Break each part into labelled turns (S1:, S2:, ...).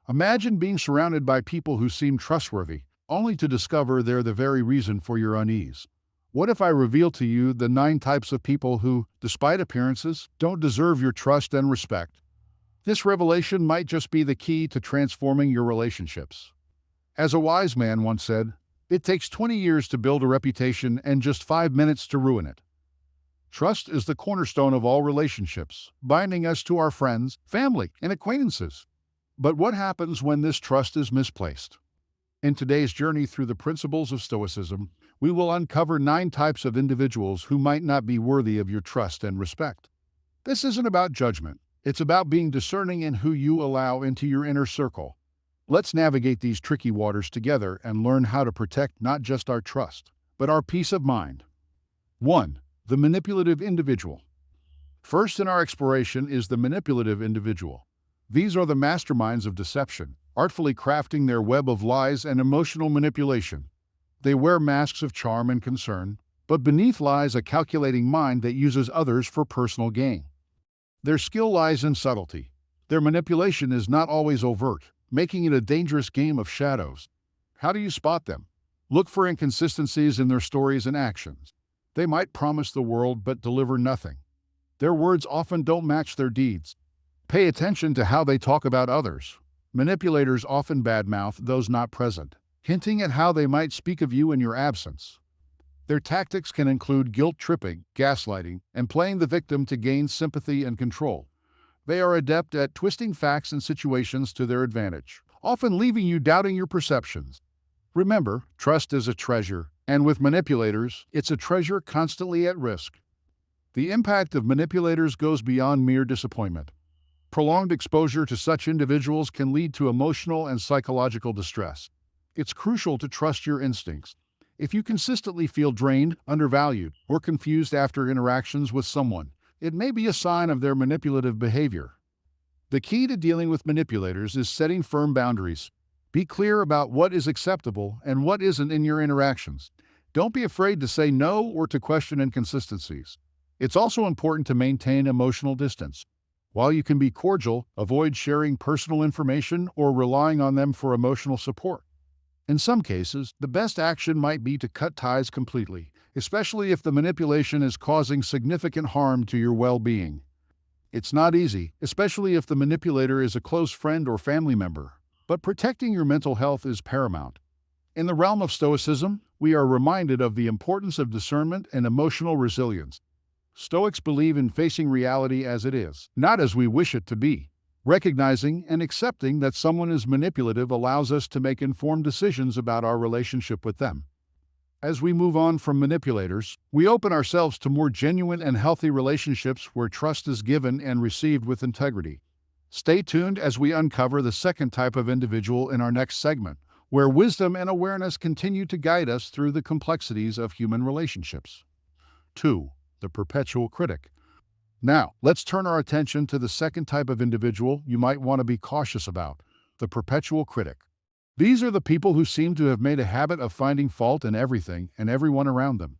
S1: Imagine being surrounded by people who seem trustworthy, only to discover they're the very reason for your unease. What if I reveal to you the 9 types of people who, despite appearances, don't deserve your trust and respect? This revelation might just be the key to transforming your relationships. As a wise man once said, it takes 20 years to build a reputation and just 5 minutes to ruin it. Trust is the cornerstone of all relationships, binding us to our friends, family, and acquaintances. But what happens when this trust is misplaced? In today's journey through the principles of Stoicism, we will uncover 9 types of individuals who might not be worthy of your trust and respect. This isn't about judgment, it's about being discerning in who you allow into your inner circle. Let's navigate these tricky waters together and learn how to protect not just our trust, but our peace of mind. 1. The manipulative individual. First in our exploration is the manipulative individual. These are the masterminds of deception, artfully crafting their web of lies and emotional manipulation. They wear masks of charm and concern, but beneath lies a calculating mind that uses others for personal gain. Their skill lies in subtlety. Their manipulation is not always overt, making it a dangerous game of shadows. How do you spot them? Look for inconsistencies in their stories and actions. They might promise the world but deliver nothing. Their words often don't match their deeds. Pay attention to how they talk about others. Manipulators often badmouth those not present, hinting at how they might speak of you in your absence. Their tactics can include guilt-tripping, gaslighting, and playing the victim to gain sympathy and control. They are adept at twisting facts and situations to their advantage, often leaving you doubting your perceptions. Remember, trust is a treasure, and with manipulators, it's a treasure constantly at risk. The impact of manipulators goes beyond mere disappointment. Prolonged exposure to such individuals can lead to emotional and psychological distress. It's crucial to trust your instincts. If you consistently feel drained, undervalued, or confused after interactions with someone, it may be a sign of their manipulative behavior. The key to dealing with manipulators is setting firm boundaries. Be clear about what is acceptable and what isn't in your interactions. Don't be afraid to say no or to question inconsistencies. It's also important to maintain emotional distance. While you can be cordial, avoid sharing personal information or relying on them for emotional support. In some cases, the best action might be to cut ties completely, especially if the manipulation is causing significant harm to your well-being. It's not easy, especially if the manipulator is a close friend or family member, but protecting your mental health is paramount. In the realm of Stoicism, we are reminded of the importance of discernment and emotional resilience. Stoics believe in facing reality as it is, not as we wish it to be. Recognizing and accepting that someone is manipulative allows us to make informed decisions about our relationship with them. As we move on from manipulators, we open ourselves to more genuine and healthy relationships where trust is given and received with integrity. Stay tuned as we uncover the 2nd type of individual in our next segment, where wisdom and awareness continue to guide us through the complexities of human relationships. 2. The perpetual critic. Now, let's turn our attention to the 2nd type of individual you might want to be cautious about, the perpetual critic. These are the people who seem to have made a habit of finding fault in everything and everyone around them.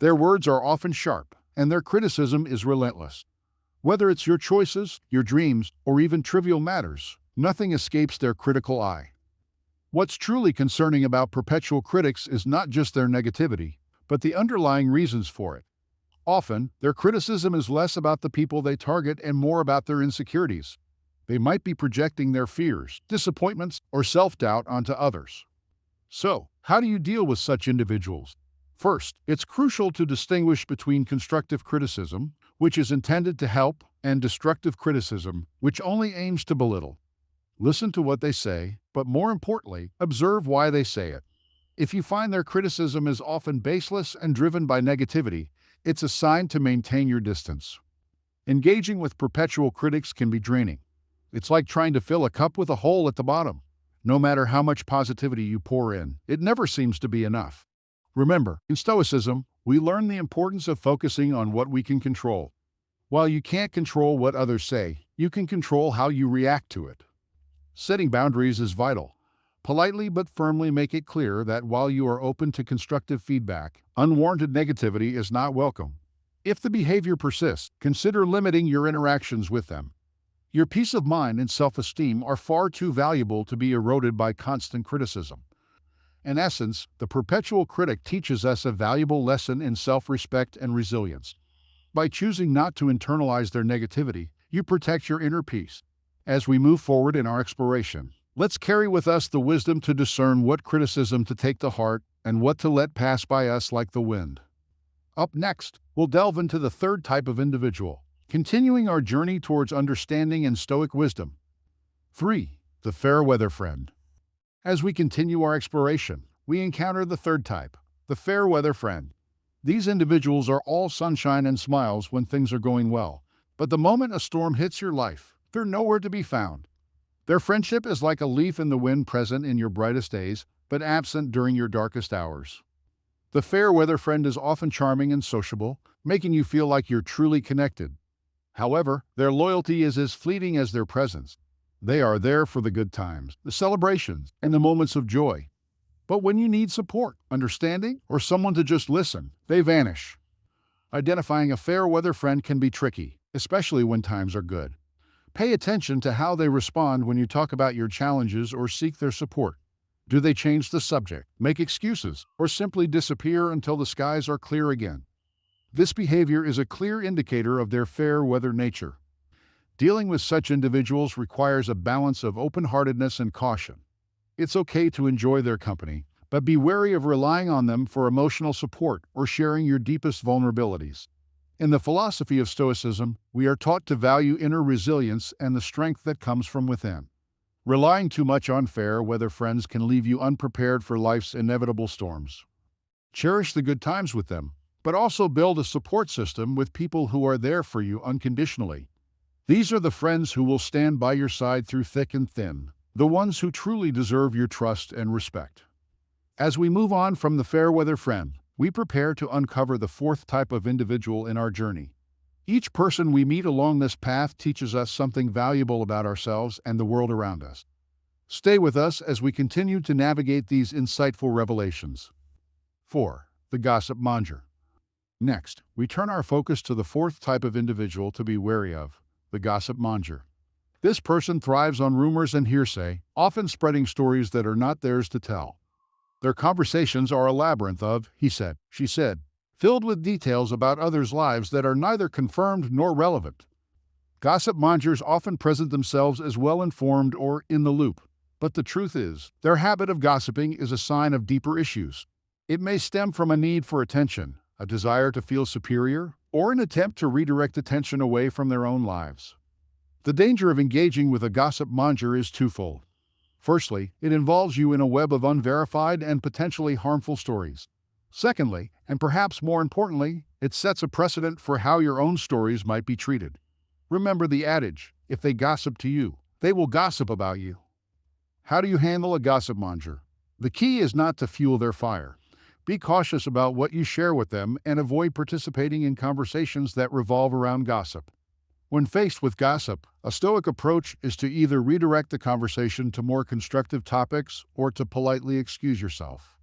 S1: Their words are often sharp, and their criticism is relentless. Whether it's your choices, your dreams, or even trivial matters, nothing escapes their critical eye. What's truly concerning about perpetual critics is not just their negativity, but the underlying reasons for it. Often, their criticism is less about the people they target and more about their insecurities. They might be projecting their fears, disappointments, or self-doubt onto others. So, how do you deal with such individuals? First, it's crucial to distinguish between constructive criticism, which is intended to help, and destructive criticism, which only aims to belittle. Listen to what they say, but more importantly, observe why they say it. If you find their criticism is often baseless and driven by negativity, it's a sign to maintain your distance. Engaging with perpetual critics can be draining. It's like trying to fill a cup with a hole at the bottom. No matter how much positivity you pour in, it never seems to be enough. Remember, in Stoicism, we learn the importance of focusing on what we can control. While you can't control what others say, you can control how you react to it. Setting boundaries is vital. Politely but firmly make it clear that while you are open to constructive feedback, unwarranted negativity is not welcome. If the behavior persists, consider limiting your interactions with them. Your peace of mind and self-esteem are far too valuable to be eroded by constant criticism. In essence, the perpetual critic teaches us a valuable lesson in self-respect and resilience. By choosing not to internalize their negativity, you protect your inner peace. As we move forward in our exploration, let's carry with us the wisdom to discern what criticism to take to heart and what to let pass by us like the wind. Up next, we'll delve into the third type of individual, continuing our journey towards understanding and Stoic wisdom. 3. The fair weather friend. As we continue our exploration, we encounter the third type, the fair weather friend. These individuals are all sunshine and smiles when things are going well, but the moment a storm hits your life, they're nowhere to be found. Their friendship is like a leaf in the wind, present in your brightest days, but absent during your darkest hours. The fair weather friend is often charming and sociable, making you feel like you're truly connected. However, their loyalty is as fleeting as their presence. They are there for the good times, the celebrations, and the moments of joy. But when you need support, understanding, or someone to just listen, they vanish. Identifying a fair weather friend can be tricky, especially when times are good. Pay attention to how they respond when you talk about your challenges or seek their support. Do they change the subject, make excuses, or simply disappear until the skies are clear again? This behavior is a clear indicator of their fair weather nature. Dealing with such individuals requires a balance of open-heartedness and caution. It's okay to enjoy their company, but be wary of relying on them for emotional support or sharing your deepest vulnerabilities. In the philosophy of Stoicism, we are taught to value inner resilience and the strength that comes from within. Relying too much on fair weather friends can leave you unprepared for life's inevitable storms. Cherish the good times with them, but also build a support system with people who are there for you unconditionally. These are the friends who will stand by your side through thick and thin, the ones who truly deserve your trust and respect. As we move on from the fair weather friend, we prepare to uncover the fourth type of individual in our journey. Each person we meet along this path teaches us something valuable about ourselves and the world around us. Stay with us as we continue to navigate these insightful revelations. 4. The gossip monger. Next, we turn our focus to the fourth type of individual to be wary of, the gossip monger. This person thrives on rumors and hearsay, often spreading stories that are not theirs to tell. Their conversations are a labyrinth of he said, she said, filled with details about others' lives that are neither confirmed nor relevant. Gossip mongers often present themselves as well-informed or in the loop, but the truth is, their habit of gossiping is a sign of deeper issues. It may stem from a need for attention, a desire to feel superior, or an attempt to redirect attention away from their own lives. The danger of engaging with a gossip monger is twofold. Firstly, it involves you in a web of unverified and potentially harmful stories. Secondly, and perhaps more importantly, it sets a precedent for how your own stories might be treated. Remember the adage, if they gossip to you, they will gossip about you. How do you handle a gossip monger? The key is not to fuel their fire. Be cautious about what you share with them and avoid participating in conversations that revolve around gossip. When faced with gossip, a Stoic approach is to either redirect the conversation to more constructive topics or to politely excuse yourself.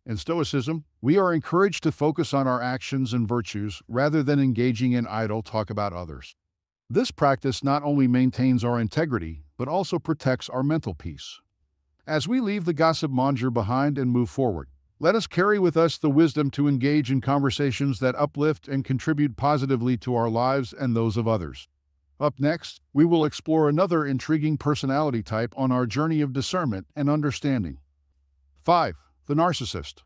S1: In Stoicism, we are encouraged to focus on our actions and virtues rather than engaging in idle talk about others. This practice not only maintains our integrity, but also protects our mental peace. As we leave the gossip monger behind and move forward, let us carry with us the wisdom to engage in conversations that uplift and contribute positively to our lives and those of others. Up next, we will explore another intriguing personality type on our journey of discernment and understanding. 5. The narcissist.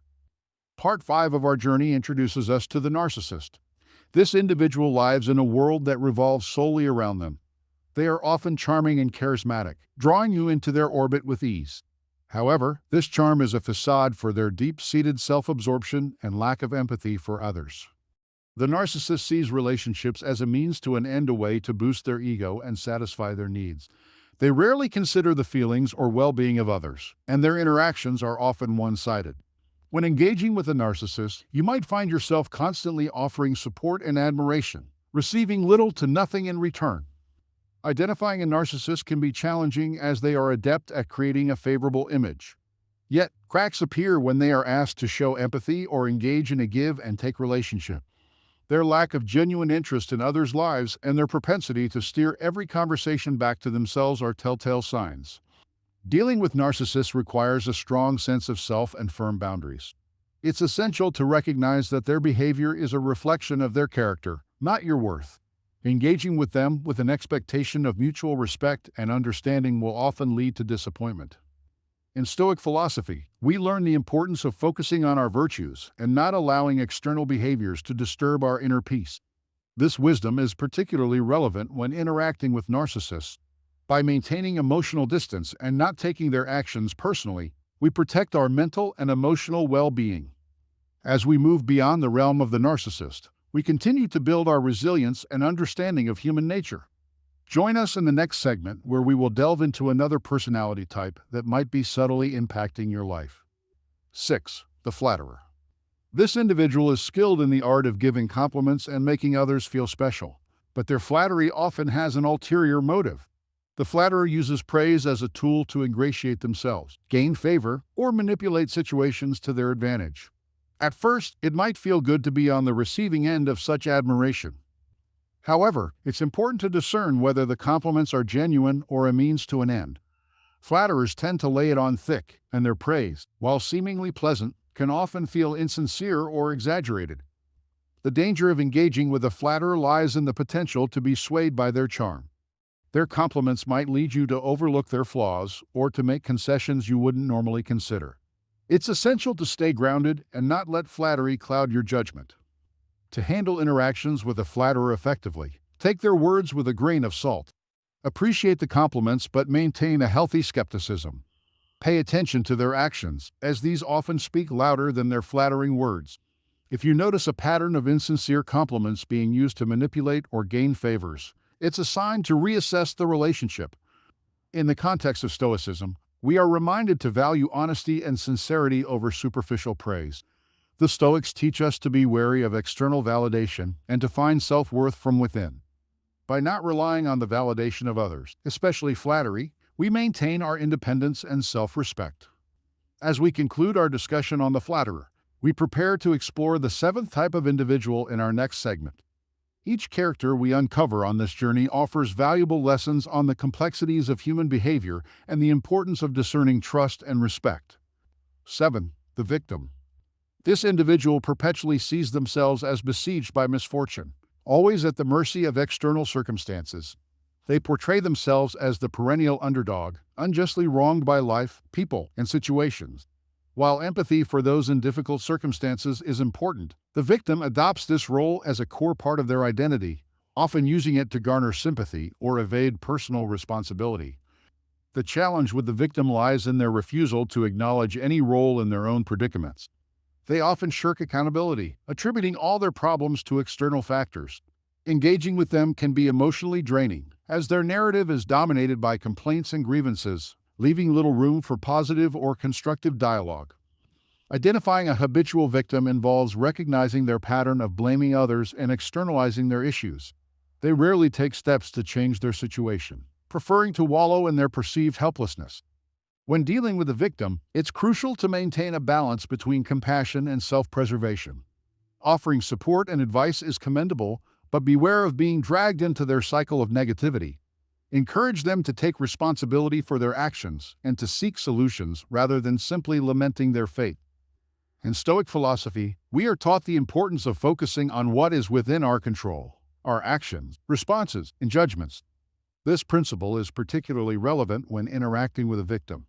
S1: Part 5 of our journey introduces us to the narcissist. This individual lives in a world that revolves solely around them. They are often charming and charismatic, drawing you into their orbit with ease. However, this charm is a facade for their deep-seated self-absorption and lack of empathy for others. The narcissist sees relationships as a means to an end, a way to boost their ego and satisfy their needs. They rarely consider the feelings or well-being of others, and their interactions are often one-sided. When engaging with a narcissist, you might find yourself constantly offering support and admiration, receiving little to nothing in return. Identifying a narcissist can be challenging as they are adept at creating a favorable image. Yet, cracks appear when they are asked to show empathy or engage in a give-and-take relationship. Their lack of genuine interest in others' lives and their propensity to steer every conversation back to themselves are telltale signs. Dealing with narcissists requires a strong sense of self and firm boundaries. It's essential to recognize that their behavior is a reflection of their character, not your worth. Engaging with them with an expectation of mutual respect and understanding will often lead to disappointment. In Stoic philosophy, we learn the importance of focusing on our virtues and not allowing external behaviors to disturb our inner peace. This wisdom is particularly relevant when interacting with narcissists. By maintaining emotional distance and not taking their actions personally, we protect our mental and emotional well-being. As we move beyond the realm of the narcissist, we continue to build our resilience and understanding of human nature. Join us in the next segment where we will delve into another personality type that might be subtly impacting your life. 6. The flatterer. This individual is skilled in the art of giving compliments and making others feel special, but their flattery often has an ulterior motive. The flatterer uses praise as a tool to ingratiate themselves, gain favor, or manipulate situations to their advantage. At first, it might feel good to be on the receiving end of such admiration. However, it's important to discern whether the compliments are genuine or a means to an end. Flatterers tend to lay it on thick, and their praise, while seemingly pleasant, can often feel insincere or exaggerated. The danger of engaging with a flatterer lies in the potential to be swayed by their charm. Their compliments might lead you to overlook their flaws or to make concessions you wouldn't normally consider. It's essential to stay grounded and not let flattery cloud your judgment. To handle interactions with a flatterer effectively, take their words with a grain of salt. Appreciate the compliments but maintain a healthy skepticism. Pay attention to their actions, as these often speak louder than their flattering words. If you notice a pattern of insincere compliments being used to manipulate or gain favors, it's a sign to reassess the relationship. In the context of Stoicism, we are reminded to value honesty and sincerity over superficial praise. The Stoics teach us to be wary of external validation and to find self-worth from within. By not relying on the validation of others, especially flattery, we maintain our independence and self-respect. As we conclude our discussion on the flatterer, we prepare to explore the 7th type of individual in our next segment. Each character we uncover on this journey offers valuable lessons on the complexities of human behavior and the importance of discerning trust and respect. 7. The victim. This individual perpetually sees themselves as besieged by misfortune, always at the mercy of external circumstances. They portray themselves as the perennial underdog, unjustly wronged by life, people, and situations. While empathy for those in difficult circumstances is important, the victim adopts this role as a core part of their identity, often using it to garner sympathy or evade personal responsibility. The challenge with the victim lies in their refusal to acknowledge any role in their own predicaments. They often shirk accountability, attributing all their problems to external factors. Engaging with them can be emotionally draining, as their narrative is dominated by complaints and grievances, leaving little room for positive or constructive dialogue. Identifying a habitual victim involves recognizing their pattern of blaming others and externalizing their issues. They rarely take steps to change their situation, preferring to wallow in their perceived helplessness. When dealing with a victim, it's crucial to maintain a balance between compassion and self-preservation. Offering support and advice is commendable, but beware of being dragged into their cycle of negativity. Encourage them to take responsibility for their actions and to seek solutions rather than simply lamenting their fate. In Stoic philosophy, we are taught the importance of focusing on what is within our control, our actions, responses, and judgments. This principle is particularly relevant when interacting with a victim.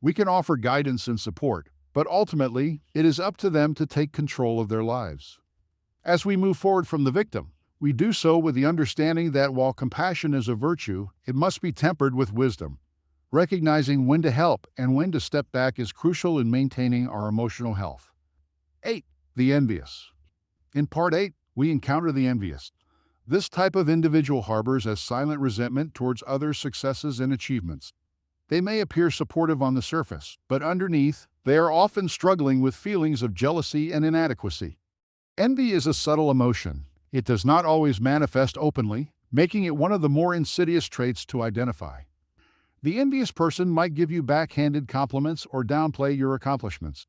S1: We can offer guidance and support, but ultimately, it is up to them to take control of their lives. As we move forward from the victim, we do so with the understanding that while compassion is a virtue, it must be tempered with wisdom. Recognizing when to help and when to step back is crucial in maintaining our emotional health. 8. The envious. In Part 8, we encounter the envious. This type of individual harbors a silent resentment towards others' successes and achievements. They may appear supportive on the surface, but underneath, they are often struggling with feelings of jealousy and inadequacy. Envy is a subtle emotion. It does not always manifest openly, making it one of the more insidious traits to identify. The envious person might give you backhanded compliments or downplay your accomplishments.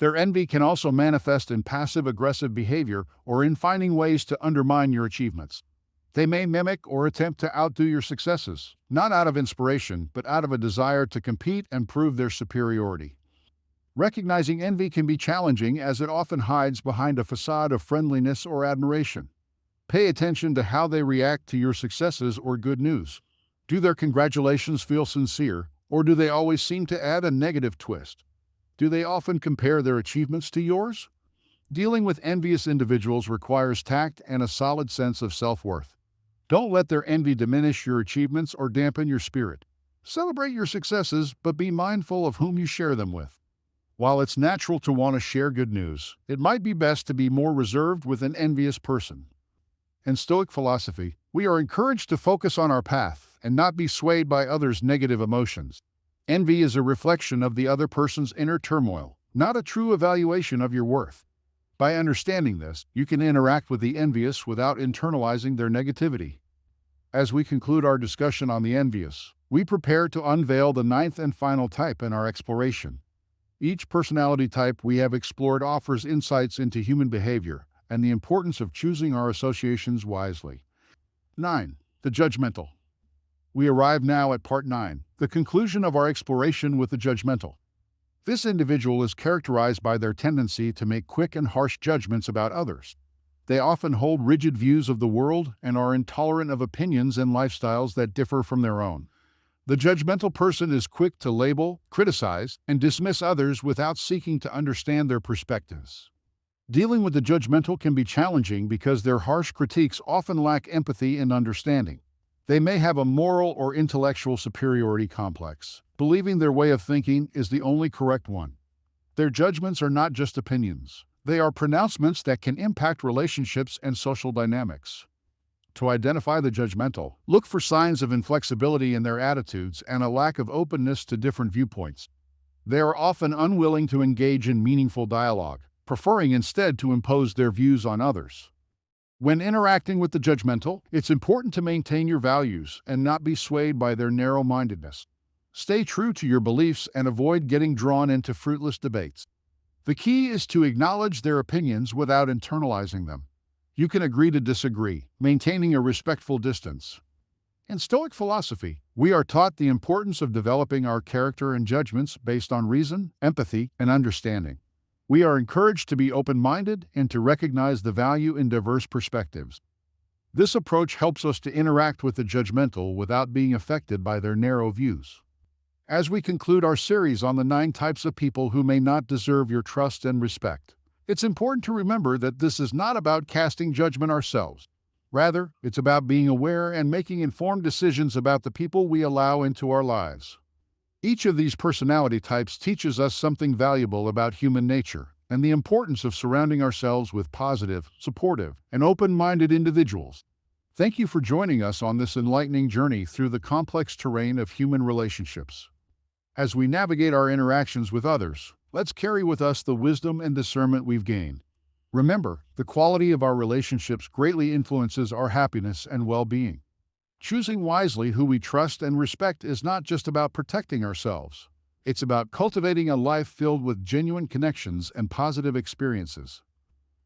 S1: Their envy can also manifest in passive-aggressive behavior or in finding ways to undermine your achievements. They may mimic or attempt to outdo your successes, not out of inspiration, but out of a desire to compete and prove their superiority. Recognizing envy can be challenging as it often hides behind a facade of friendliness or admiration. Pay attention to how they react to your successes or good news. Do their congratulations feel sincere, or do they always seem to add a negative twist? Do they often compare their achievements to yours? Dealing with envious individuals requires tact and a solid sense of self-worth. Don't let their envy diminish your achievements or dampen your spirit. Celebrate your successes, but be mindful of whom you share them with. While it's natural to want to share good news, it might be best to be more reserved with an envious person. In Stoic philosophy, we are encouraged to focus on our path and not be swayed by others' negative emotions. Envy is a reflection of the other person's inner turmoil, not a true evaluation of your worth. By understanding this, you can interact with the envious without internalizing their negativity. As we conclude our discussion on the envious, we prepare to unveil the ninth and final type in our exploration. Each personality type we have explored offers insights into human behavior and the importance of choosing our associations wisely. 9. The judgmental. We arrive now at part 9, the conclusion of our exploration with the judgmental. This individual is characterized by their tendency to make quick and harsh judgments about others. They often hold rigid views of the world and are intolerant of opinions and lifestyles that differ from their own. The judgmental person is quick to label, criticize, and dismiss others without seeking to understand their perspectives. Dealing with the judgmental can be challenging because their harsh critiques often lack empathy and understanding. They may have a moral or intellectual superiority complex, believing their way of thinking is the only correct one. Their judgments are not just opinions. They are pronouncements that can impact relationships and social dynamics. To identify the judgmental, look for signs of inflexibility in their attitudes and a lack of openness to different viewpoints. They are often unwilling to engage in meaningful dialogue, preferring instead to impose their views on others. When interacting with the judgmental, it's important to maintain your values and not be swayed by their narrow-mindedness. Stay true to your beliefs and avoid getting drawn into fruitless debates. The key is to acknowledge their opinions without internalizing them. You can agree to disagree, maintaining a respectful distance. In Stoic philosophy, we are taught the importance of developing our character and judgments based on reason, empathy, and understanding. We are encouraged to be open-minded and to recognize the value in diverse perspectives. This approach helps us to interact with the judgmental without being affected by their narrow views. As we conclude our series on the 9 types of people who may not deserve your trust and respect, it's important to remember that this is not about casting judgment ourselves. Rather, it's about being aware and making informed decisions about the people we allow into our lives. Each of these personality types teaches us something valuable about human nature and the importance of surrounding ourselves with positive, supportive, and open-minded individuals. Thank you for joining us on this enlightening journey through the complex terrain of human relationships. As we navigate our interactions with others, let's carry with us the wisdom and discernment we've gained. Remember, the quality of our relationships greatly influences our happiness and well-being. Choosing wisely who we trust and respect is not just about protecting ourselves. It's about cultivating a life filled with genuine connections and positive experiences.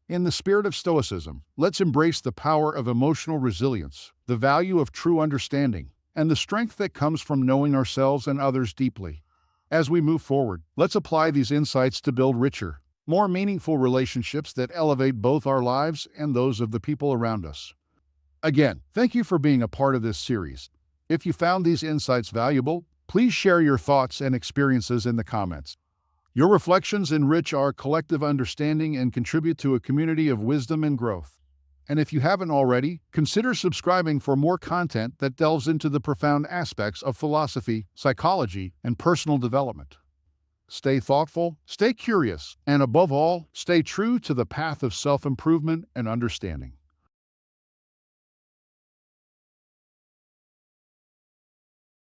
S1: In the spirit of Stoicism, let's embrace the power of emotional resilience, the value of true understanding, and the strength that comes from knowing ourselves and others deeply. As we move forward, let's apply these insights to build richer, more meaningful relationships that elevate both our lives and those of the people around us. Again, thank you for being a part of this series. If you found these insights valuable, please share your thoughts and experiences in the comments. Your reflections enrich our collective understanding and contribute to a community of wisdom and growth. And if you haven't already, consider subscribing for more content that delves into the profound aspects of philosophy, psychology, and personal development. Stay thoughtful, stay curious, and above all, stay true to the path of self-improvement and understanding.